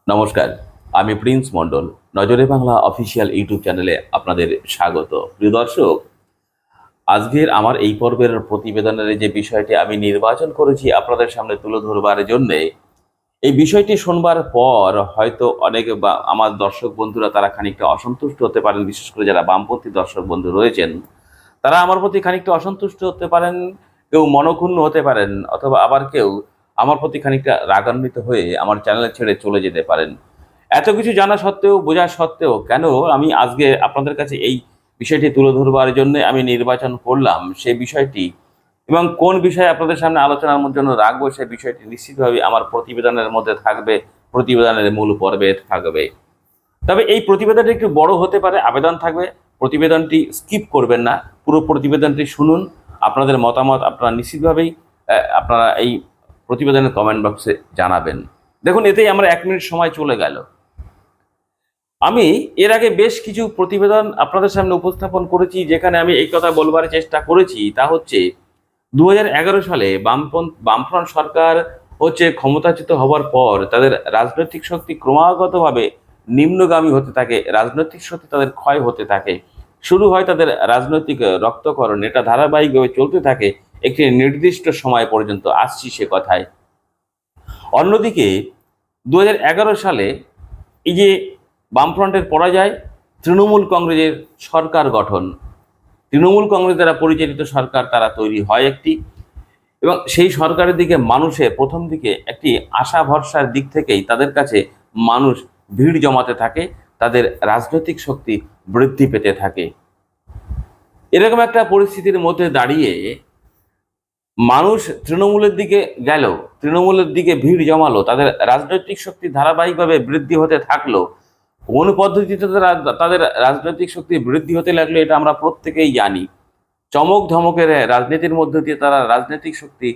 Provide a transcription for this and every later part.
নমস্কার, আমি প্রিন্স মণ্ডল। নজরে বাংলা অফিসিয়াল ইউটিউব চ্যানেলে আপনাদের স্বাগত। প্রিয় দর্শক, আজকের আমার এই পর্বের প্রতিবেদনের যে বিষয়টি আমি নির্বাচন করেছি আপনাদের সামনে তুলে ধরবার জন্যে, এই বিষয়টি শুনবার পর হয়তো অনেকে বা আমার দর্শক বন্ধুরা তারা খানিকটা অসন্তুষ্ট হতে পারেন, বিশেষ করে যারা বামপন্থী দর্শক বন্ধু রয়েছেন তারা আমার প্রতি খানিকটা অসন্তুষ্ট হতে পারেন, কেউ মনক্ষুণ্ণ হতে পারেন, অথবা আবার কেউ আমার প্রতি খানিকটা রাগান্বিত হয়ে আমার চ্যানেল ছেড়ে চলে যেতে পারেন। এত কিছু জানা সত্ত্বেও, বোঝা সত্ত্বেও কেন আমি আজকে আপনাদের কাছে এই বিষয়টি তুলে ধরবার জন্য আমি নির্বাচন করলাম সেই বিষয়টি, এবং কোন বিষয়ে আপনাদের সামনে আলোচনার জন্য রাখবো সেই বিষয়টি নিশ্চিতভাবে আমার প্রতিবেদনের মধ্যে থাকবে, প্রতিবেদনের মূল পর্বে থাকবে। তবে এই প্রতিবেদনটি একটু বড় হতে পারে, আবেদন থাকবে প্রতিবেদনটি স্কিপ করবেন না, পুরো প্রতিবেদনটি শুনুন। আপনাদের মতামত আপনারা নিশ্চিতভাবেই আপনারা এই প্রতিবেদনের কমেন্ট বক্সে জানাবেন। দেখুন, এতেই আমার 1 মিনিট সময় চলে গেল। আমি এর আগে বেশ কিছু প্রতিবেদন আপনাদের সামনে উপস্থাপন করেছি, যেখানে আমি এই কথা বলবার চেষ্টা করেছি, তা হচ্ছে 2011 সালে বামফ্রন্ট সরকার ক্ষমতাচ্যুত হবার পর তাদের রাজনৈতিক শক্তি ক্রমাগতভাবে নিম্নগামী হতে থাকে, রাজনৈতিক শক্তি তাদের ক্ষয় হতে থাকে। শুরু হয় তাদের রাজনৈতিক রক্তকরণ, এটা ধারাবাহিকভাবে চলতে থাকে একটি নির্দিষ্ট সময় পর্যন্ত। আসছি সে কথায়। অন্যদিকে 2011 সালে এই যে বামফ্রন্টের পরাজয়, তৃণমূল কংগ্রেসের সরকার গঠন, তৃণমূল কংগ্রেস দ্বারা পরিচালিত সরকার তারা তৈরি হয় একটি, এবং সেই সরকারের দিকে মানুষের প্রথম দিকে একটি আশা ভরসার দিক থেকেই তাদের কাছে মানুষ ভিড় জমাতে থাকে, তাদের রাজনৈতিক শক্তি বৃদ্ধি পেতে থাকে। এরকম একটা পরিস্থিতির মধ্যে দাঁড়িয়ে মানুষ তৃণমূলের দিকে গেল, তৃণমূলের দিকে ভিড় জমালো, তাদের রাজনৈতিক শক্তি ধারাবাহিকভাবে বৃদ্ধি হতে থাকলো। কোন পদ্ধতিতে তাদের রাজনৈতিক শক্তি বৃদ্ধি হতে লাগলো এটা আমরা প্রত্যেকেই জানি। চমক ধমকের রাজনীতির মধ্য দিয়ে তারা রাজনৈতিক শক্তি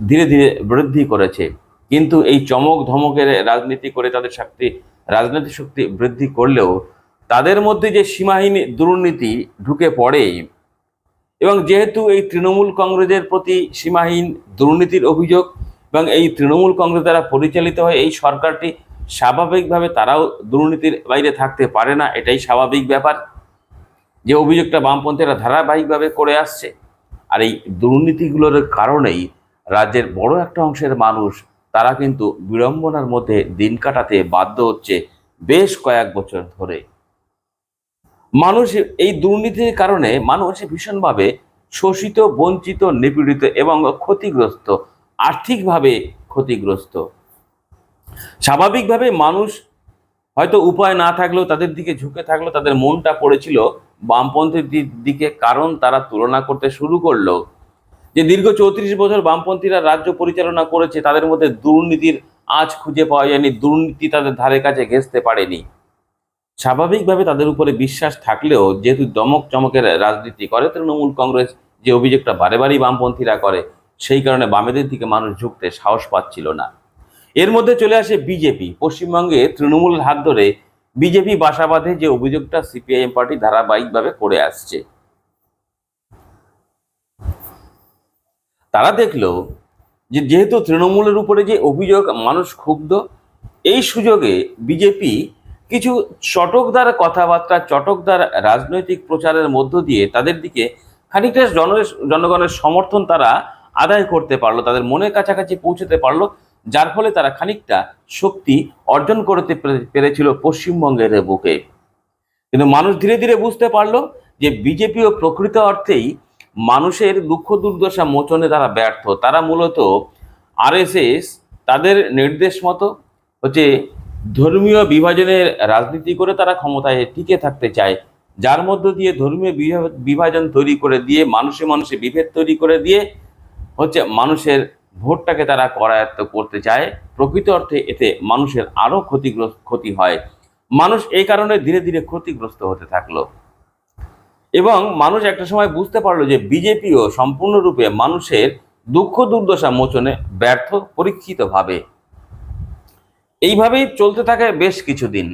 ধীরে ধীরে বৃদ্ধি করেছে। কিন্তু এই চমক ধমকের রাজনীতি করে তাদের রাজনৈতিক শক্তি বৃদ্ধি করলেও তাদের মধ্যে যে সীমাহীন দুর্নীতি ঢুকে পড়ে, এবং যেহেতু এই তৃণমূল কংগ্রেসের প্রতি সীমাহীন দুর্নীতির অভিযোগ, এবং এই তৃণমূল কংগ্রেস দ্বারা পরিচালিত হয় এই সরকারটি, স্বাভাবিকভাবে তারাও দুর্নীতির বাইরে থাকতে পারে না, এটাই স্বাভাবিক ব্যাপার। যে অভিযোগটা বামপন্থীরা ধারাবাহিকভাবে করে আসছে, আর এই দুর্নীতিগুলোর কারণেই রাজ্যের বড় একটা অংশের মানুষ তারা কিন্তু বিড়ম্বনার মধ্যে দিন কাটাতে বাধ্য হচ্ছে বেশ কয়েক বছর ধরে। মানুষ এই দুর্নীতির কারণে মানুষ ভীষণভাবে শোষিত, বঞ্চিত, নিপীড়িত এবং ক্ষতিগ্রস্ত, আর্থিকভাবে ক্ষতিগ্রস্ত। স্বাভাবিকভাবে মানুষ হয়তো উপায় না থাকলেও তাদের দিকে ঝুঁকে থাকলো, তাদের মনটা পড়েছিল বামপন্থীর দিকে, কারণ তারা তুলনা করতে শুরু করলো যে দীর্ঘ 34 বছর বামপন্থীরা রাজ্য পরিচালনা করেছে, তাদের মধ্যে দুর্নীতির আঁচ খুঁজে পাওয়া যায়নি, দুর্নীতি তাদের ধারে কাছে ঘেঁষতে পারেনি। স্বাভাবিকভাবে তাদের উপরে বিশ্বাস থাকলেও, যেহেতু দমক চমকের রাজনীতি করে তৃণমূল কংগ্রেস, যে অভিযোগটা বারে বারেই বামপন্থীরা করে, সেই কারণে বামেদের দিকে মানুষ ঝুঁকতে সাহস পাচ্ছিল না। এর মধ্যে চলে আসে বিজেপি। পশ্চিমবঙ্গে তৃণমূলের হাত ধরে বিজেপি বাসা বাঁধে, যে অভিযোগটা সিপিআইএম পার্টি ধারাবাহিকভাবে করে আসছে। তারা দেখলো যে যেহেতু তৃণমূলের উপরে যে অভিযোগ, মানুষ ক্ষুব্ধ, এই সুযোগে বিজেপি কিছু চটকদার কথাবার্তা, চটকদার রাজনৈতিক প্রচারের মধ্য দিয়ে তাদের দিকে খানিকটা জনগণের সমর্থন তারা আদায় করতে পারলো, তাদের মনের কাছাকাছি পৌঁছতে পারলো, যার ফলে তারা খানিকটা শক্তি অর্জন করতে পেরেছিল পশ্চিমবঙ্গের বুকে। কিন্তু মানুষ ধীরে ধীরে বুঝতে পারলো যে বিজেপিও প্রকৃত অর্থেই মানুষের দুঃখ দুর্দশা মোচনে তারা ব্যর্থ। তারা মূলত আরএসএস তাদের নির্দেশ মতো ধর্মীয় বিভাজনের রাজনীতি করে তারা ক্ষমতায় টিকে থাকতে চায়, যার মধ্য দিয়ে ধর্মীয় বিভাজন তৈরি করে দিয়ে, মানুষে মানুষে বিভেদ তৈরি করে দিয়ে মানুষের ভোটটাকে তারা করায়ত্ত করতে চায়। প্রকৃত অর্থে এতে মানুষের আরো ক্ষতি হয়। মানুষ এই কারণে ধীরে ধীরে ক্ষতিগ্রস্ত হতে থাকলো, এবং মানুষ একটা সময় বুঝতে পারলো যে বিজেপিও সম্পূর্ণরূপে মানুষের দুঃখ দুর্দশা মোচনে ব্যর্থ, পরীক্ষিতভাবে। এইভাবেই চলতে থাকে বেশ কিছুদিন,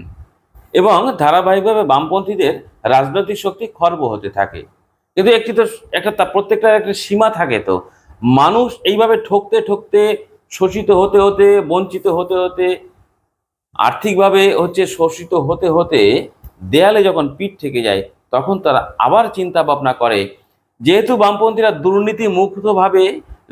এবং ধারাবাহিকভাবে বামপন্থীদের রাজনৈতিক শক্তি খর্ব হতে থাকে। কিন্তু প্রত্যেকটার একটা সীমা থাকে। তো মানুষ এইভাবে ঠকতে ঠকতে, শোষিত হতে হতে, বঞ্চিত হতে হতে আর্থিকভাবে শোষিত হতে হতে দেয়ালে যখন পিঠ থেকে যায়, তখন তারা আবার চিন্তা ভাবনা করে, যেহেতু বামপন্থীরা দুর্নীতি মুক্তভাবে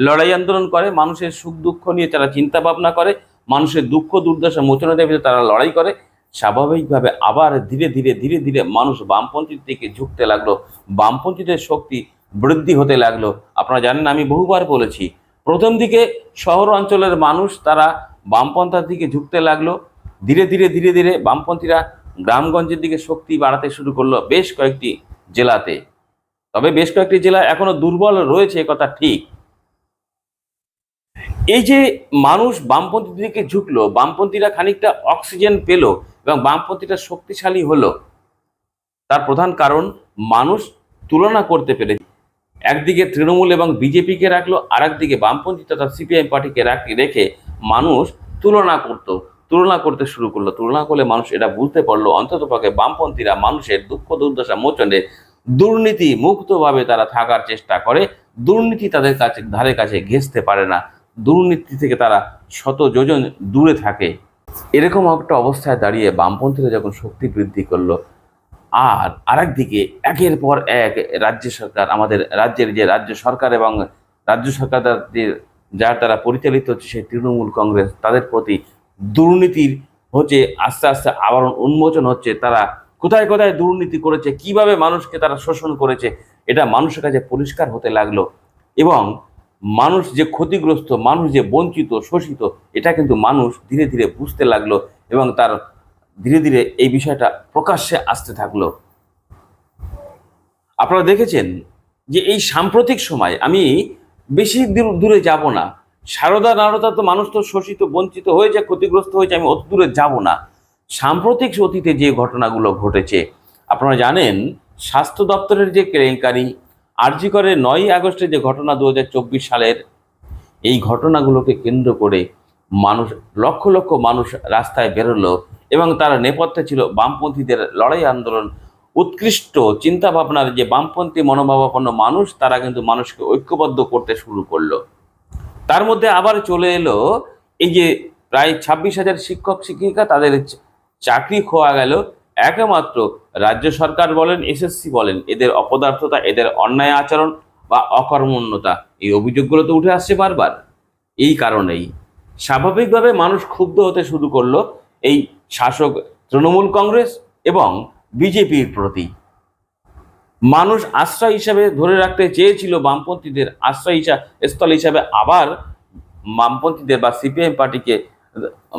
লড়াই আন্দোলন করে, মানুষের সুখ দুঃখ নিয়ে তারা চিন্তা ভাবনা করে, মানুষের দুঃখ দুর্দশা মোচনের দাবিতে তারা লড়াই করে, স্বাভাবিকভাবে আবার ধীরে ধীরে ধীরে ধীরে মানুষ বামপন্থীর দিকে ঝুঁকতে লাগলো, বামপন্থীদের শক্তি বৃদ্ধি হতে লাগলো। আপনারা জানেন, আমি বহুবার বলেছি, প্রথম দিকে শহর অঞ্চলের মানুষ তারা বামপন্থার দিকে ঝুঁকতে লাগলো, ধীরে ধীরে ধীরে ধীরে বামপন্থীরা গ্রামগঞ্জের দিকে শক্তি বাড়াতে শুরু করলো বেশ কয়েকটি জেলাতে। তবে বেশ কয়েকটি জেলা এখনো দুর্বল রয়েছে, কথা ঠিক। এই যে মানুষ বামপন্থীর দিকে ঝুঁকলো, বামপন্থীরা খানিকটা অক্সিজেন পেল এবং বামপন্থীরা শক্তিশালী হলো, তার প্রধান কারণ মানুষ তুলনা করতে পেরেছে। একদিকে তৃণমূল এবং বিজেপিকে রাখলো, আর একদিকে বামপন্থী তথা সিপিআইএম পার্টিকে রেখে মানুষ তুলনা করতে শুরু করলো। তুলনা করলে মানুষ এটা বুঝতে পারলো, অন্ততপক্ষে বামপন্থীরা মানুষের দুঃখ দুর্দশা মোচনে দুর্নীতি মুক্তভাবে তারা থাকার চেষ্টা করে, দুর্নীতি তাদের ধারে কাছে ঘেঁষতে পারে না, দুর্নীতি থেকে তারা শত যোজন দূরে থাকে। এরকম একটা অবস্থায় দাঁড়িয়ে বামপন্থীরা যখন শক্তি বৃদ্ধি করলো, আর আরেকদিকে একের পর এক রাজ্য সরকার, আমাদের রাজ্যের যে রাজ্য সরকার এবং রাজ্য সরকার যার দ্বারা পরিচালিত হচ্ছে সেই তৃণমূল কংগ্রেস, তাদের প্রতি দুর্নীতির আস্তে আস্তে আবরণ উন্মোচন হচ্ছে। তারা কোথায় কোথায় দুর্নীতি করেছে, কিভাবে মানুষকে তারা শোষণ করেছে, এটা মানুষের কাছে পরিষ্কার হতে লাগলো। এবং মানুষ যে ক্ষতিগ্রস্ত, মানুষ যে বঞ্চিত শোষিত, এটা কিন্তু মানুষ ধীরে ধীরে বুঝতে লাগলো এবং তার ধীরে ধীরে এই বিষয়টা প্রকাশ্যে আসতে থাকলো। আপনারা দেখেছেন যে এই সাম্প্রতিক সময়, আমি বেশি দূরে যাব না, সারদা নারদা তো মানুষ তো শোষিত বঞ্চিত হয়েছে, ক্ষতিগ্রস্ত হয়েছে, আমি অত দূরে যাব না। সাম্প্রতিক অতীতে যে ঘটনাগুলো ঘটেছে, আপনারা জানেন, স্বাস্থ্য দপ্তরের যে কেলেঙ্কারি, আরজি করে 9ই আগস্টের যে ঘটনা 2024 সালের, এই ঘটনাগুলোকে কেন্দ্র করে মানুষ, লক্ষ লক্ষ মানুষ রাস্তায় বেরোলো এবং তার নেপথ্যে ছিল বামপন্থীদের লড়াই আন্দোলন। উৎকৃষ্ট চিন্তা ভাবনার যে বামপন্থী মনোভাবাপন্ন মানুষ, তারা কিন্তু মানুষকে ঐক্যবদ্ধ করতে শুরু করলো। তার মধ্যে আবার চলে এলো এই যে প্রায় 26,000 শিক্ষক শিক্ষিকা, তাদের চাকরি খোয়া গেল একমাত্র রাজ্য সরকার বলেন, এসএসসি বলেন, এদের অপদার্থতা, এদের অন্যায় আচরণ বা অকর্মণ্যতা, এই অভিযোগগুলো তো উঠে আসছে বারবার। এই কারণেই স্বাভাবিকভাবে মানুষ ক্ষুব্ধ হতে শুরু করলো এই শাসক তৃণমূল কংগ্রেস এবং বিজেপির প্রতি। মানুষ আশ্রয় হিসাবে ধরে রাখতে চেয়েছিল বামপন্থীদের আশ্রয় স্থল হিসাবে, আবার বামপন্থীদের বা সিপিআইএম পার্টিকে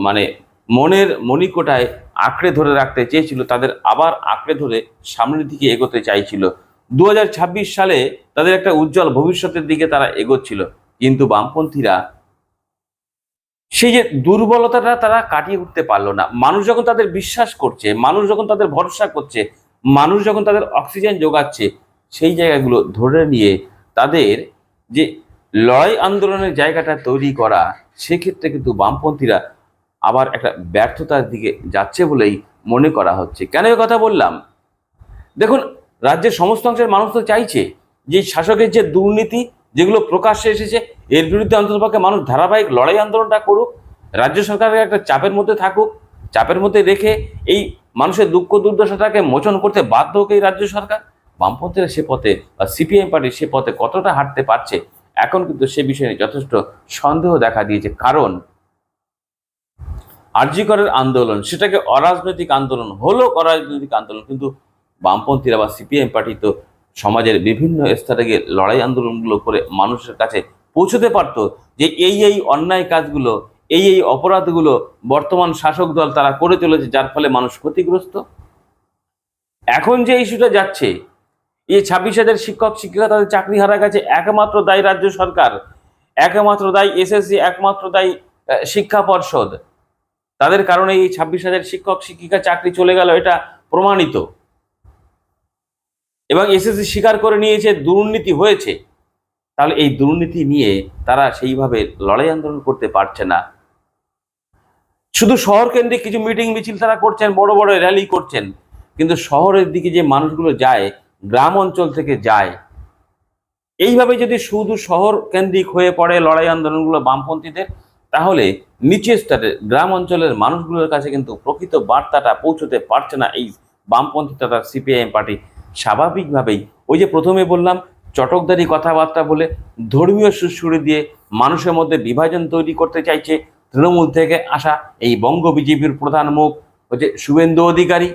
মানে মনের মণিকোটায় আঁকড়ে ধরে রাখতে চেয়েছিল, তাদের আবার আঁকড়ে ধরে সামনের দিকে এগোতে চাইছিল। 2026 সালে তাদের একটা উজ্জ্বল ভবিষ্যতের দিকে তারা এগোচ্ছিল, কিন্তু বামপন্থীরা সেই যে দুর্বলতাটা তারা কাটিয়ে উঠতে পারলো না। মানুষ যখন তাদের বিশ্বাস করছে, মানুষ যখন তাদের ভরসা করছে, মানুষ যখন তাদের অক্সিজেন যোগাচ্ছে, সেই জায়গাগুলো ধরে নিয়ে তাদের যে লড়াই আন্দোলনের জায়গাটা তৈরি করা, সেক্ষেত্রে কিন্তু বামপন্থীরা আবার একটা ব্যর্থতার দিকে যাচ্ছে বলেই মনে করা হচ্ছে। কেন এ কথা বললাম? দেখুন, রাজ্যের সমস্ত অংশের মানুষ তো চাইছে যে শাসকের যে দুর্নীতি যেগুলো প্রকাশ্যে এসেছে, এর বিরুদ্ধে অন্ততপক্ষে মানুষ ধারাবাহিক লড়াই আন্দোলনটা করুক, রাজ্য সরকারের একটা চাপের মধ্যে থাকুক, চাপের মধ্যে রেখে এই মানুষের দুঃখ দুর্দশাটাকে মোচন করতে বাধ্য হোক এই রাজ্য সরকার। বামপন্থীরা সে পথে বা সিপিআইএম পার্টি সে পথে কতটা হাঁটতে পারছে, এখন কিন্তু সে বিষয়ে যথেষ্ট সন্দেহ দেখা দিয়েছে। কারণ আরজি করের আন্দোলন, সেটাকে অরাজনৈতিক আন্দোলন হলো, অরাজনৈতিক আন্দোলন, কিন্তু বামপন্থীরা বা সিপিআইএম পার্টি তো সমাজের বিভিন্ন স্তরে গিয়ে লড়াই আন্দোলনগুলো করে মানুষের কাছে পৌঁছতে পারত যে এই অন্যায় কাজগুলো, এই অপরাধগুলো বর্তমান শাসক দল তারা করে চলেছে, যার ফলে মানুষ ক্ষতিগ্রস্ত। এখন যে ইস্যুটা যাচ্ছে, এই 26,000 শিক্ষক শিক্ষিকা তাদের চাকরি হারা গেছে, একমাত্র দায়ী রাজ্য সরকার, একমাত্র দায়ী এসএসসি, একমাত্র দায়ী শিক্ষা পর্ষদ। তাদের কারণে এই 26,000 শিক্ষক শিক্ষিকা চাকরি চলে গেল, এটা প্রমাণিত। এবং এসএসসি স্বীকার করে নিয়েছে দুর্নীতি হয়েছে। তাহলে এই দুর্নীতি নিয়ে তারা সেইভাবে লড়াই আন্দোলন করতে পারছে না। শুধু শহর কেন্দ্রিক কিছু মিটিং মিছিল তারা করছেন, বড় বড় র্যালি করছেন, কিন্তু শহরের দিকে যে মানুষগুলো যায়, গ্রাম অঞ্চল থেকে যায়, এইভাবে যদি শুধু শহর কেন্দ্রিক হয়ে পড়ে লড়াই আন্দোলনগুলো বামপন্থীদের, তাহলে নিচের স্তরের গ্রাম অঞ্চলের মানুষগুলোর কাছে কিন্তু প্রকৃত বার্তাটা পৌঁছতে পারছে না এই বামপন্থী তথা সিপিআইএম পার্টি। স্বাভাবিকভাবেই ওই যে প্রথমে বললাম, চটকদারি কথাবার্তা বলে ধর্মীয় সুরসুরি দিয়ে মানুষের মধ্যে বিভাজন তৈরি করতে চাইছে তৃণমূল থেকে আসা এই বঙ্গ বিজেপির প্রধান মুখ হচ্ছে শুভেন্দু অধিকারী।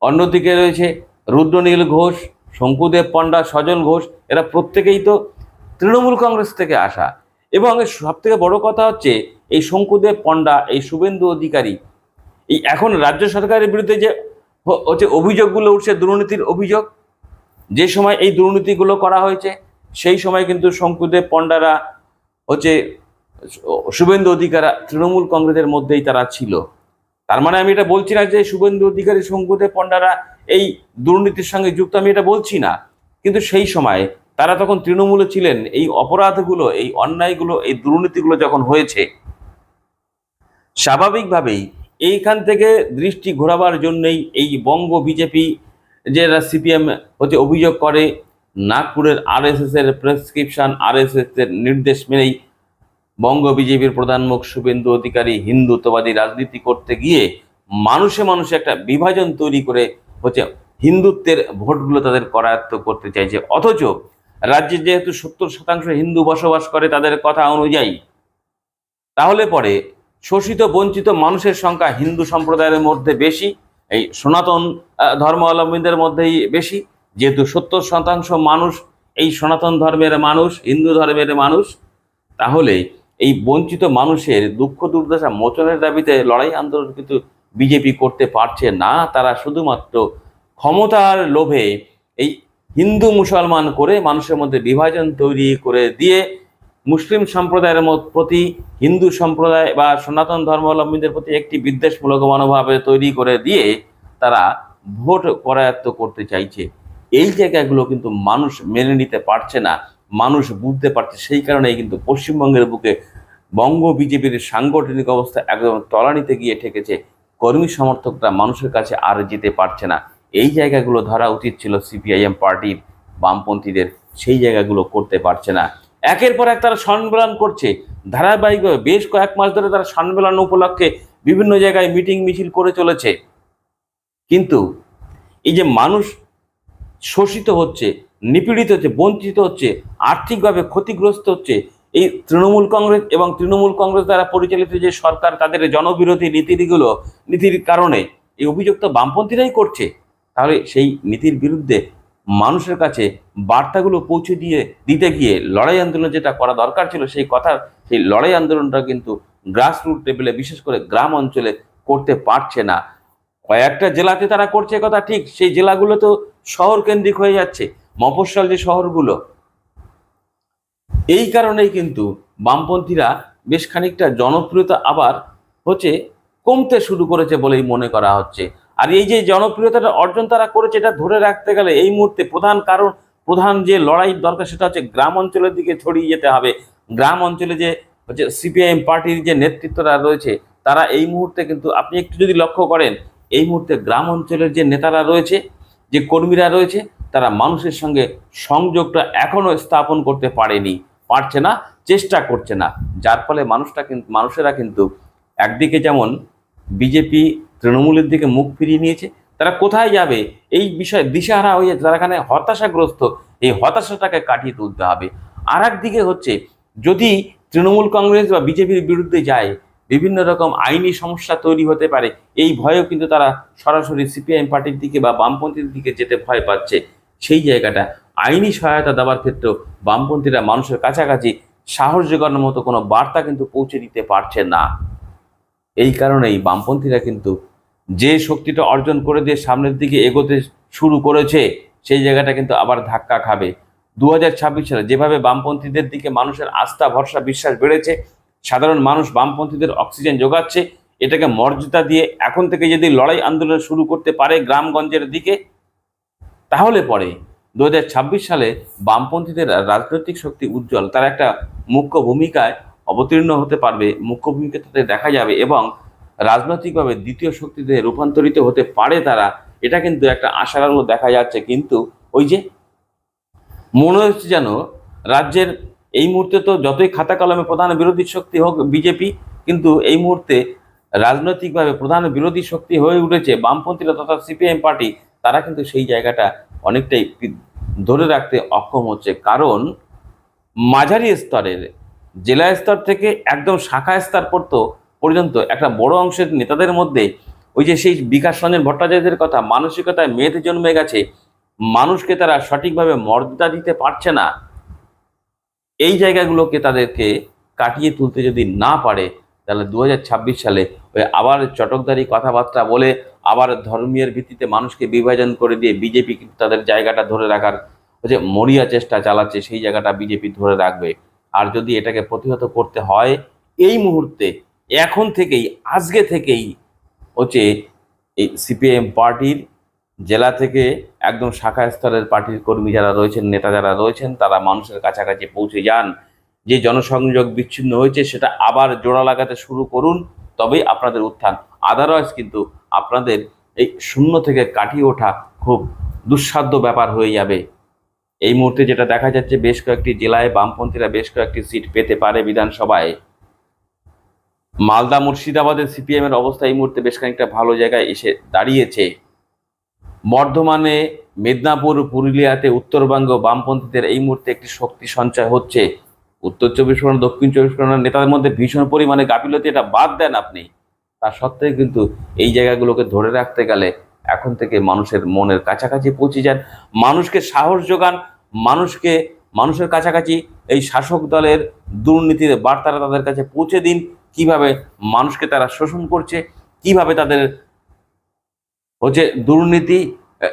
অন্যদিকে রয়েছে রুদ্রনীল ঘোষ, শঙ্কুদেব পণ্ডা, সজল ঘোষ, এরা প্রত্যেকেই তো তৃণমূল কংগ্রেস থেকে আসা। এবং সব থেকে বড় কথা হচ্ছে এই শঙ্কুদেব পণ্ডা, এই শুভেন্দু অধিকারী, এই এখন রাজ্য সরকারের বিরুদ্ধে যে হচ্ছে অভিযোগগুলো উঠছে, দুর্নীতির অভিযোগ, যে সময় এই দুর্নীতিগুলো করা হয়েছে সেই সময় কিন্তু শঙ্কুদেব পণ্ডারা হচ্ছে শুভেন্দু অধিকারী তৃণমূল কংগ্রেসের মধ্যেই তারা ছিল। তার মানে আমি এটা বলছি না যে শুভেন্দু অধিকারী, শঙ্কুদেব পণ্ডারা এই দুর্নীতির সঙ্গে যুক্ত, আমি এটা বলছি না। কিন্তু সেই সময় তারা তখন তৃণমূলে ছিলেন। এই অপরাধগুলো, এই অন্যায়গুলো, এই দুর্নীতিগুলো যখন হয়েছে, স্বাভাবিকভাবেই এইখান থেকে দৃষ্টি ঘোরাবার জন্যই এই বঙ্গ বিজেপি যারা সিপিএম হচ্ছে অভিযোগ করে নাগপুরের আরএসএস এর প্রেসক্রিপশন, আরএসএস এর নির্দেশ মেনেই বঙ্গ বিজেপির প্রধান মুখ শুভেন্দু অধিকারী হিন্দুত্ববাদী রাজনীতি করতে গিয়ে মানুষে মানুষে একটা বিভাজন তৈরি করে হচ্ছে হিন্দুত্বের ভোটগুলো তাদের করায়ত্ত করতে চাইছে। অথচ রাজ্যে যেহেতু 70% হিন্দু বসবাস করে তাদের কথা অনুযায়ী, তাহলে পরে শোষিত বঞ্চিত মানুষের সংখ্যা হিন্দু সম্প্রদায়ের মধ্যে বেশি, এই সনাতন ধর্মাবলম্বীদের মধ্যেই বেশি। যেহেতু 70% মানুষ এই সনাতন ধর্মের মানুষ, হিন্দু ধর্মের মানুষ, তাহলে এই বঞ্চিত মানুষের দুঃখ দুর্দশা মোচনের দাবিতে লড়াই আন্দোলন কিন্তু বিজেপি করতে পারছে না। তারা শুধুমাত্র ক্ষমতার লোভে এই হিন্দু মুসলমান করে মানুষের মধ্যে বিভাজন তৈরি করে দিয়ে মুসলিম সম্প্রদায়ের প্রতি, হিন্দু সম্প্রদায় বা সনাতন ধর্মাবলম্বীদের প্রতি একটি বিদ্বেষমূলক মনোভাবে তৈরি করে দিয়ে তারা ভোট করায়ত্ত করতে চাইছে। এই জায়গাগুলো কিন্তু মানুষ মেনে নিতে পারছে না, মানুষ বুঝতে পারছে। সেই কারণেই কিন্তু পশ্চিমবঙ্গের বুকে বঙ্গ বিজেপির সাংগঠনিক অবস্থা একদম তলানিতে গিয়ে ঠেকেছে। কর্মী সমর্থকরা মানুষের কাছে আর যেতে পারছে না। এই জায়গাগুলো ধরা উচিত ছিল সিপিআইএম পার্টির, বামপন্থীদের, সেই জায়গাগুলো করতে পারছে না। একের পর এক তারা সম্মেলন করছে ধারাবাহিকভাবে, বেশ কয়েক মাস ধরে তারা সম্মেলন উপলক্ষে বিভিন্ন জায়গায় মিটিং মিছিল করে চলেছে। কিন্তু এই যে মানুষ শোষিত হচ্ছে, নিপীড়িত হচ্ছে, বঞ্চিত হচ্ছে, আর্থিকভাবে ক্ষতিগ্রস্ত হচ্ছে, এই তৃণমূল কংগ্রেস এবং তৃণমূল কংগ্রেস দ্বারা পরিচালিত যে সরকার, তাদের জনবিরোধী নীতির কারণে এই অভিযোগ তো বামপন্থীরাই করছে। তাহলে সেই নীতির বিরুদ্ধে মানুষের কাছে বার্তাগুলো পৌঁছে দিতে গিয়ে লড়াই আন্দোলন যেটা করা দরকার ছিল, সেই লড়াই আন্দোলনটা কিন্তু গ্রাসরুট লেভেলে, বিশেষ করে গ্রাম অঞ্চলে করতে পারছে না। কয়েকটা জেলাতে তারা করছে কথা ঠিক, সেই জেলাগুলো তো শহর কেন্দ্রিক হয়ে যাচ্ছে, মফস্বল যে শহরগুলো। এই কারণেই কিন্তু বামপন্থীরা বেশ খানিকটা জনপ্রিয়তা আবার হচ্ছে কমতে শুরু করেছে বলেই মনে করা হচ্ছে। আর এই যে জনপ্রিয়তাটা অর্জন তারা করেছে, এটা ধরে রাখতে গেলে এই মুহূর্তে প্রধান যে লড়াই দরকার সেটা হচ্ছে গ্রাম অঞ্চলের দিকে ছড়িয়ে যেতে হবে। গ্রাম অঞ্চলে যে হচ্ছে সিপিআইএম পার্টির যে নেতৃত্বরা রয়েছে, তারা এই মুহূর্তে কিন্তু, আপনি একটু যদি লক্ষ্য করেন, এই মুহূর্তে গ্রাম অঞ্চলের যে নেতারা রয়েছে, যে কর্মীরা রয়েছে, তারা মানুষের সঙ্গে সংযোগটা এখনো স্থাপন করতে পারছে না, চেষ্টা করছে না। যার ফলে মানুষেরা কিন্তু একদিকে যেমন বিজেপি তৃণমূলের দিকে মুখ ফিরিয়ে নিয়েছে, তারা কোথায় যাবে এই বিষয়ে দিশাহারা হয়ে তারা এখানে হতাশাগ্রস্ত। এই হতাশাটাকে কাটিয়ে তুলতে হবে। আর একদিকে হচ্ছে, যদি তৃণমূল কংগ্রেস বা বিজেপির বিরুদ্ধে যায়, বিভিন্ন রকম আইনি সমস্যা তৈরি হতে পারে, এই ভয়েও কিন্তু তারা সরাসরি সিপিআইএম পার্টির দিকে বা বামপন্থীর দিকে যেতে ভয় পাচ্ছে। সেই জায়গাটা আইনি সহায়তা দেওয়ার ক্ষেত্রেও বামপন্থীরা মানুষের কাছাকাছি সাহস জোগানোর মতো কোনো বার্তা কিন্তু পৌঁছে দিতে পারছে না। এই কারণেই বামপন্থীরা কিন্তু যে শক্তিটা অর্জন করে দিয়ে সামনের দিকে এগোতে শুরু করেছে, সেই জায়গাটা কিন্তু আবার ধাক্কা খাবে। 2026 সালে যেভাবে বামপন্থীদের দিকে মানুষের আস্থা, ভরসা, বিশ্বাস বেড়েছে, সাধারণ মানুষ বামপন্থীদের অক্সিজেন যোগাচ্ছে, এটাকে মর্যাদা দিয়ে এখন থেকে যদি লড়াই আন্দোলন শুরু করতে পারে গ্রামগঞ্জের দিকে, তাহলে পরে 2026 সালে বামপন্থীদের রাজনৈতিক শক্তি উজ্জ্বল, তারা একটা মুখ্য ভূমিকায় অবতীর্ণ হতে পারবে, মুখ্য ভূমিকা তাদের দেখা যাবে এবং রাজনৈতিকভাবে দ্বিতীয় শক্তিতে রূপান্তরিত হতে পারে তারা। এটা কিন্তু একটা আশার আলো দেখা যাচ্ছে। কিন্তু ওই যে মনে হচ্ছে যেন রাজ্যের এই মুহূর্তে তো যতই খাতা কলমে প্রধান বিরোধী শক্তি হোক বিজেপি, কিন্তু এই মুহূর্তে রাজনৈতিকভাবে প্রধান বিরোধী শক্তি হয়ে উঠেছে বামপন্থীরা তথা সিপিআইএম পার্টি। তারা কিন্তু সেই জায়গাটা অনেকটাই ধরে রাখতে অক্ষম হচ্ছে, কারণ মাঝারি স্তরের জেলা স্তর থেকে একদম শাখা স্তর পর্যন্ত একটা বড় অংশের নেতাদের মধ্যে ওই যে সেই বিকাশ রঞ্জন ভট্টাচার্যের কথা, মানসিকতায় মেদ জন্মে গেছে, মানুষকে তারা সঠিকভাবে মর্যাদা দিতে পারছে না। এই জায়গাগুলোকে তাদেরকে কাটিয়ে তুলতে যদি না পারে, তাহলে 2026 সালে ওই আবার চটকদারি কথাবার্তা বলে আবার ধর্মীয় ভিত্তিতে মানুষকে বিভাজন করে দিয়ে বিজেপি কিন্তু তাদের জায়গাটা ধরে রাখার যে মরিয়া চেষ্টা চালাচ্ছে, সেই জায়গাটা বিজেপি ধরে রাখবে। আর যদি এটাকে প্রতিহত করতে হয়, এই মুহূর্তে এখন থেকেই, আজকে থেকেই হচ্ছে এই সিপিআইএম পার্টির জেলা থেকে একদম শাখা স্তরের পার্টির কর্মী যারা রয়েছেন, নেতা যারা রয়েছেন, তারা মানুষের কাছাকাছি পৌঁছে যান। যে জনসংযোগ বিচ্ছিন্ন হয়েছে সেটা আবার জোড়া লাগাতে শুরু করুন, তবেই আপনাদের উত্থান। আদারওয়াইজ কিন্তু আপনাদের এই শূন্য থেকে কাটিয়ে ওঠা খুব দুঃসাধ্য ব্যাপার হয়ে যাবে। এই মুহূর্তে যেটা দেখা যাচ্ছে, বেশ কয়েকটি জেলায় বামপন্থীরা বেশ কয়েকটি সিট পেতে পারে বিধানসভায়। মালদা মুর্শিদাবাদের সিপিএম এর অবস্থা এই মুহূর্তে বেশ খানিকটা ভালো জায়গায় এসে দাঁড়িয়েছে। বর্ধমানে, মেদিনীপুর, পুরুলিয়াতে উত্তরবঙ্গ বামপন্থীদের এই মুহূর্তে একটি শক্তি সঞ্চয় হচ্ছে। উত্তর 24 পরগনা, দক্ষিণ 24 পরগনার নেতাদের মধ্যে ভীষণ পরিমাণে গাফিলতি, এটা বাদ দেন আপনি, তা সত্ত্বেও কিন্তু এই জায়গাগুলোকে ধরে রাখতে গেলে এখন থেকে মানুষের মনের কাছাকাছি পৌঁছে যান, মানুষকে সাহস যোগান, মানুষের কাছাকাছি এই শাসক দলের দুর্নীতির বার্তাটা তাদের কাছে পৌঁছে দিন। কিভাবে মানুষকে তারা শোষণ করছে, কিভাবে তাদের হচ্ছে দুর্নীতি,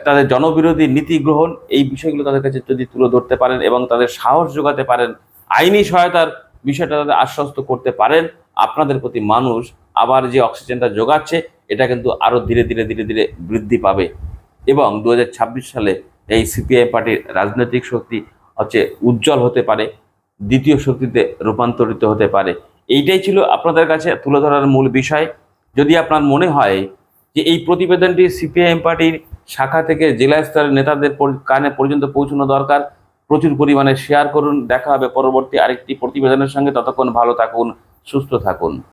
তাদের জনবিরোধী নীতি গ্রহণ, এই বিষয়গুলো তাদের কাছে যদি তুলে ধরতে পারেন এবং তাদের সাহস যোগাতে পারেন, আইনি সহায়তার বিষয়টা তাদের আশ্বস্ত করতে পারেন, আপনাদের প্রতি মানুষ আবার যে অক্সিজেনটা যোগাচ্ছে, এটা কিন্তু আরো ধীরে ধীরে ধীরে ধীরে বৃদ্ধি পাবে এবং 2026 সালে এই সিপিআই পার্টির রাজনৈতিক শক্তি হচ্ছে উজ্জ্বল হতে পারে, দ্বিতীয় শক্তিতে রূপান্তরিত হতে পারে। এইটাই ছিল আপনাদের কাছে তুলে ধরার মূল বিষয়। যদি আপনার মনে হয় যে এই প্রতিবেদনটি সিপিআইএম পার্টির শাখা থেকে জেলা স্তরের নেতাদের কানে পর্যন্ত পৌঁছানো দরকার, প্রচুর পরিমাণে শেয়ার করুন। দেখা হবে পরবর্তী আরেকটি প্রতিবেদনের সঙ্গে। ততক্ষণ ভালো থাকুন, সুস্থ থাকুন।